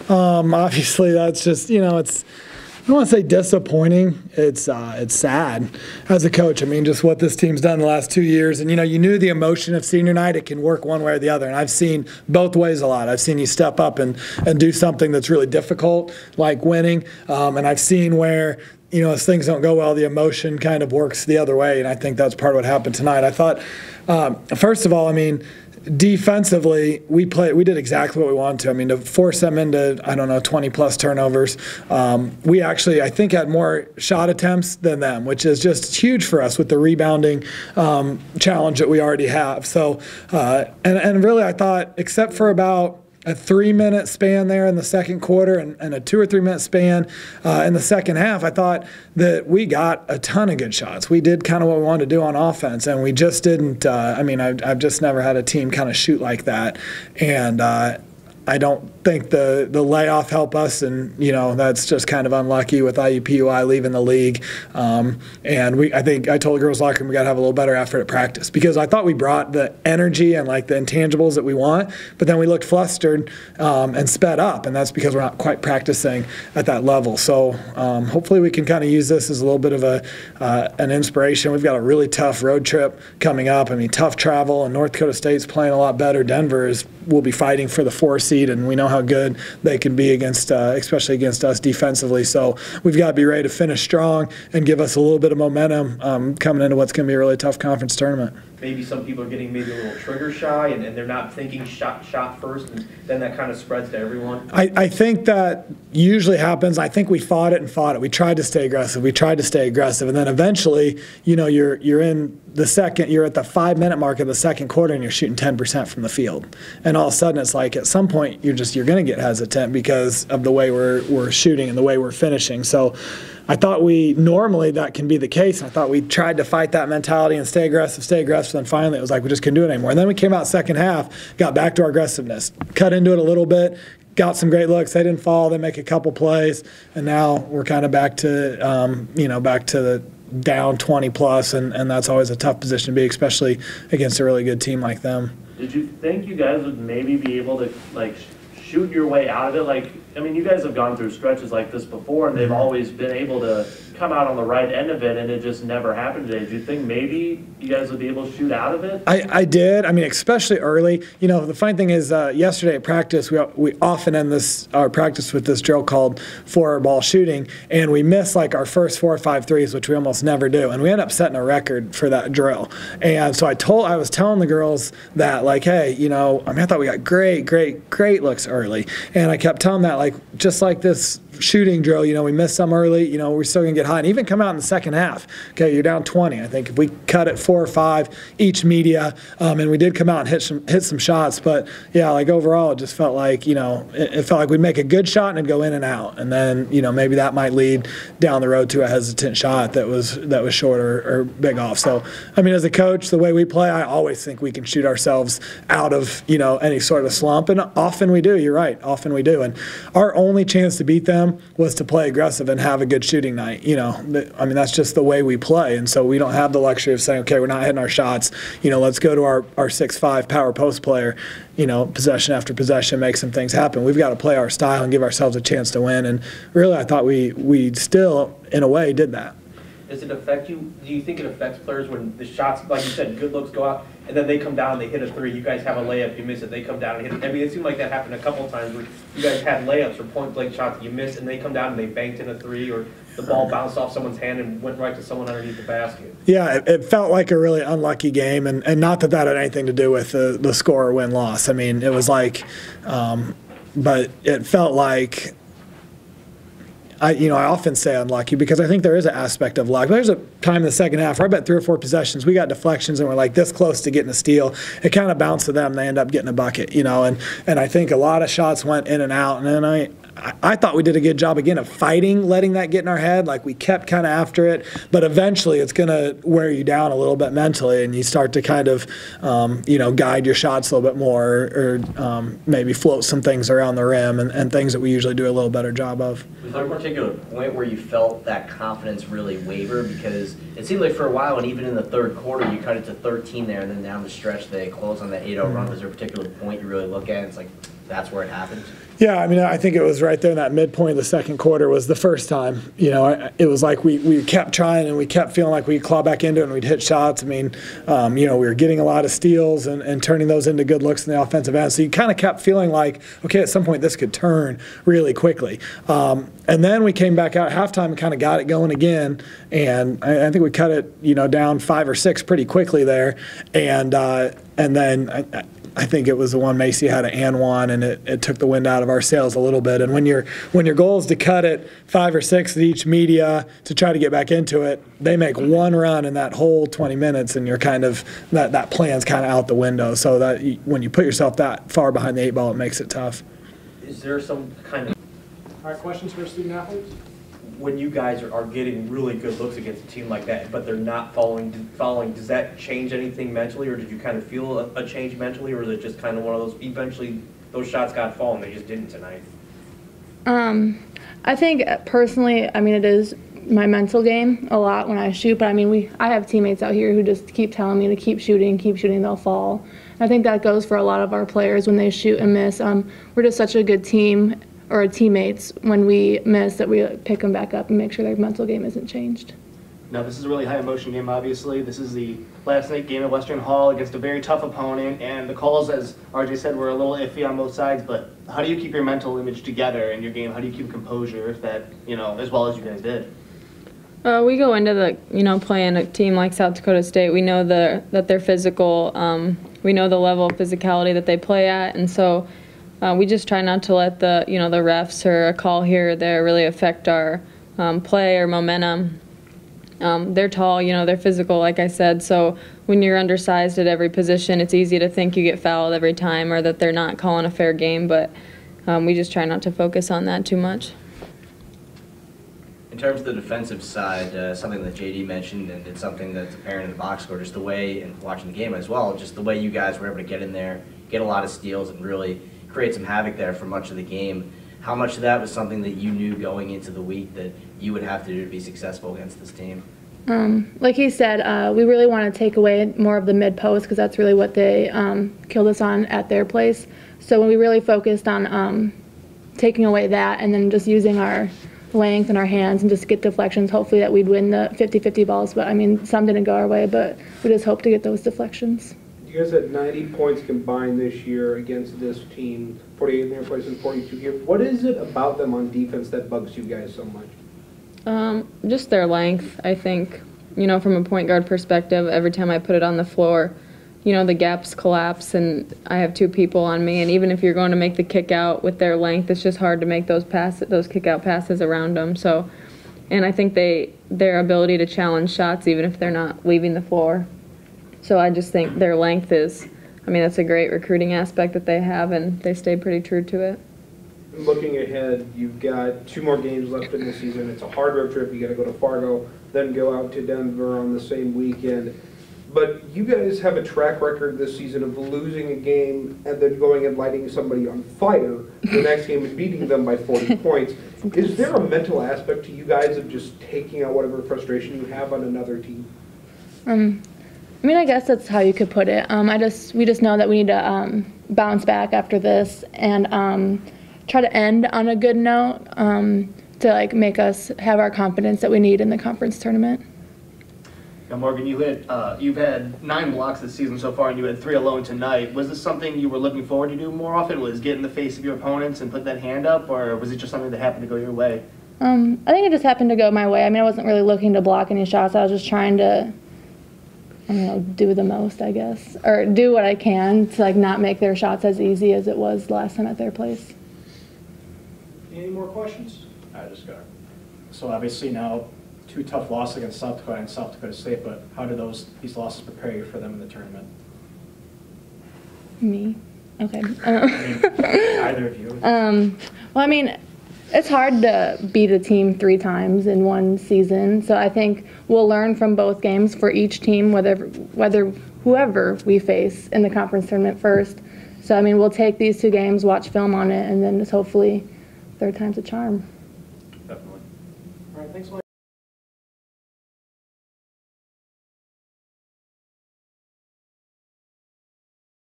Obviously, that's just, it's, I don't want to say disappointing. It's sad as a coach. I mean, just what this team's done the last 2 years. And, you knew the emotion of senior night. It can work one way or the other. And I've seen both ways a lot. I've seen you step up and do something that's really difficult, like winning. And I've seen where, as things don't go well, the emotion kind of works the other way. And I think that's part of what happened tonight. I thought, first of all, defensively, we did exactly what we wanted to. To force them into, 20-plus turnovers. We actually, I think, had more shot attempts than them, which is just huge for us with the rebounding challenge that we already have. So, and really, I thought, except for about a 3-minute span there in the second quarter and a 2 or 3 minute span in the second half, I thought that we got a ton of good shots. We did kind of what we wanted to do on offense, and we just didn't. I've just never had a team kind of shoot like that, and I don't think the layoff helped us, and that's just kind of unlucky with IUPUI leaving the league. And I think I told the girls' locker room we got to have a little better effort at practice, because I thought we brought the energy and like the intangibles that we want, but then we looked flustered and sped up, and that's because we're not quite practicing at that level. So hopefully we can kind of use this as a little bit of an inspiration. We've got a really tough road trip coming up. Tough travel, and North Dakota State's playing a lot better. Denver will be fighting for the 4 seed, and we know how good they can be against, especially against us defensively. So we've got to be ready to finish strong and give us a little bit of momentum coming into what's going to be a really tough conference tournament. Maybe some people are getting maybe a little trigger shy, and they're not thinking shot first, and then that kind of spreads to everyone. I think that usually happens. I think we fought it. We tried to stay aggressive. And then eventually, you're in the second. You're at the 5-minute mark of the second quarter, and you're shooting 10% from the field. And all of a sudden, it's like at some point you're going to get hesitant because of the way we're shooting and the way we're finishing. So I thought normally that can be the case. I thought we tried to fight that mentality and stay aggressive, and finally it was like we just couldn't do it anymore. And then we came out second half, got back to our aggressiveness, cut into it a little bit, got some great looks. They didn't fall. They make a couple plays, and now we're kind of back to the down 20-plus, and that's always a tough position to be, especially against a really good team like them. Did you think you guys would maybe be able to shoot your way out of it? You guys have gone through stretches like this before, and they've always been able to come out on the right end of it, and it just never happened today. Do you think maybe you guys would be able to shoot out of it? I did. Especially early. The funny thing is, yesterday at practice, we often end our practice with this drill called 4-ball shooting, and we miss our first 4 or 5 threes, which we almost never do, and we end up setting a record for that drill. And so I was telling the girls that, hey, I thought we got great looks early, and I kept telling them that, just like this shooting drill, we missed some early, we're still going to get hot. And even come out in the second half, okay, you're down 20. I think if we cut it 4 or 5 each media, and we did come out and hit some shots, but yeah, overall it just felt like, it felt like we'd make a good shot and it'd go in and out. And then, maybe that might lead down the road to a hesitant shot that was short or big off. So, as a coach, the way we play, I always think we can shoot ourselves out of, any sort of slump. And often we do, you're right, often we do. And our only chance to beat them was to play aggressive and have a good shooting night. That's just the way we play. And so we don't have the luxury of saying, okay, we're not hitting our shots. Let's go to our 6'5" power post player, possession after possession, make some things happen. We've got to play our style and give ourselves a chance to win. And really, I thought we still, in a way, did that. Does it affect you? Do you think it affects players when the shots, like you said, good looks go out, and then they come down and they hit a 3? You guys have a layup, you miss it, they come down and hit it. It seemed like that happened a couple of times where you guys had layups or point-blank shots you missed, and they come down and they banked in a 3, or the ball bounced off someone's hand and went right to someone underneath the basket. Yeah, it felt like a really unlucky game, and not that had anything to do with the score or win-loss. It was but it felt like I often say unlucky because I think there is an aspect of luck. There's a time in the second half where I bet 3 or 4 possessions we got deflections and we're this close to getting a steal. It kind of bounced to them. They end up getting a bucket, and I think a lot of shots went in and out. And then I thought we did a good job again of fighting, letting that get in our head. We kept kind of after it, but eventually it's going to wear you down a little bit mentally, and you start to kind of guide your shots a little bit more, or maybe float some things around the rim and things that we usually do a little better job of. Was there a particular point where you felt that confidence really waver? Because it seemed like for a while, and even in the third quarter, you cut it to 13 there, and then down the stretch they closed on that 8-0 run. Was there a particular point you really look at? It's like, that's where it happened? Yeah, I mean, I think it was right there in that midpoint of the second quarter was the first time. You know, it was like we kept trying and we kept feeling like we'd claw back into it and we'd hit shots. I mean, you know, we were getting a lot of steals and turning those into good looks in the offensive end. So you kind of kept feeling like, okay, at some point this could turn really quickly. And then we came back out at halftime and kind of got it going again. And I think we cut it, you know, down 5 or 6 pretty quickly there. And then I think it was the one Macy had an and one, and it took the wind out of our sails a little bit. And when your goal is to cut it 5 or 6 at each media to try to get back into it, they make one run in that whole 20 minutes, and you're kind of that plan's kind of out the window. So that when you put yourself that far behind the 8 ball, it makes it tough. Is there some kind of All right, questions for student athletes? when you guys are getting really good looks against a team like that, but they're not following, does that change anything mentally, or did you kind of feel a change mentally, or is it just kind of one of those, eventually those shots got fallen, they just didn't tonight? I think personally, I mean, it is my mental game a lot when I shoot, but I mean, I have teammates out here who just keep telling me to keep shooting, they'll fall. I think that goes for a lot of our players when they shoot and miss. We're just such a good team, or teammates, when we miss, that we pick them back up and make sure their mental game isn't changed. Now, this is a really high emotion game, obviously. This is the last night game at Western Hall against a very tough opponent, and the calls, as RJ said, were a little iffy on both sides, but how do you keep your mental image together in your game? How do you keep composure, if that, you know, as well as you guys did? We go into playing a team like South Dakota State. We know that they're physical. We know the level of physicality that they play at, and so we just try not to let the refs or a call here or there really affect our play or momentum. They're tall, they're physical, like I said, so when you're undersized at every position, it's easy to think you get fouled every time or that they're not calling a fair game, but we just try not to focus on that too much. In terms of the defensive side, something that JD mentioned, and it's something that's apparent in the box score, just the way, and watching the game as well, just the way you guys were able to get in there, get a lot of steals, and really create some havoc there for much of the game. How much of that was something that you knew going into the week that you would have to do to be successful against this team? Like he said, we really want to take away more of the mid-post because that's really what they killed us on at their place. So when we really focused on taking away that and then just using our length and our hands and just get deflections, hopefully that we'd win the 50-50 balls. But, I mean, some didn't go our way, but we just hope to get those deflections. You guys had 90 points combined this year against this team, 48 in their place and 42 here. What is it about them on defense that bugs you guys so much? Just their length, I think. From a point guard perspective, every time I put it on the floor, the gaps collapse and I have 2 people on me. And even if you're going to make the kick out with their length, it's just hard to make those kick out passes around them. So, and I think their ability to challenge shots, even if they're not leaving the floor. So I just think their length is, that's a great recruiting aspect that they have, and they stay pretty true to it. Looking ahead, you've got 2 more games left in the season. It's a hard road trip. You got to go to Fargo, then go out to Denver on the same weekend. But you guys have a track record this season of losing a game and then going and lighting somebody on fire the next game and beating them by 40 points. Is there a mental aspect to you guys of just taking out whatever frustration you have on another team? I guess that's how you could put it. We just know that we need to bounce back after this and try to end on a good note to make us have our confidence that we need in the conference tournament. Now, Morgan, you've had 9 blocks this season so far, and you had 3 alone tonight. Was this something you were looking forward to do more often? Was get in the face of your opponents and put that hand up, or was it just something that happened to go your way? I think it just happened to go my way. I wasn't really looking to block any shots. I was just trying to do the most, I guess, or do what I can to not make their shots as easy as it was last time at their place. Any more questions? I just got it. So obviously now 2 tough losses against South Dakota and South Dakota State, but how do these losses prepare you for them in the tournament? Me? Okay. Either of you. It's hard to beat a team 3 times in one season, so I think we'll learn from both games for each team, whoever we face in the conference tournament first. So, we'll take these 2 games, watch film on it, and then just hopefully 3rd time's a charm. Definitely. All right, thanks a lot.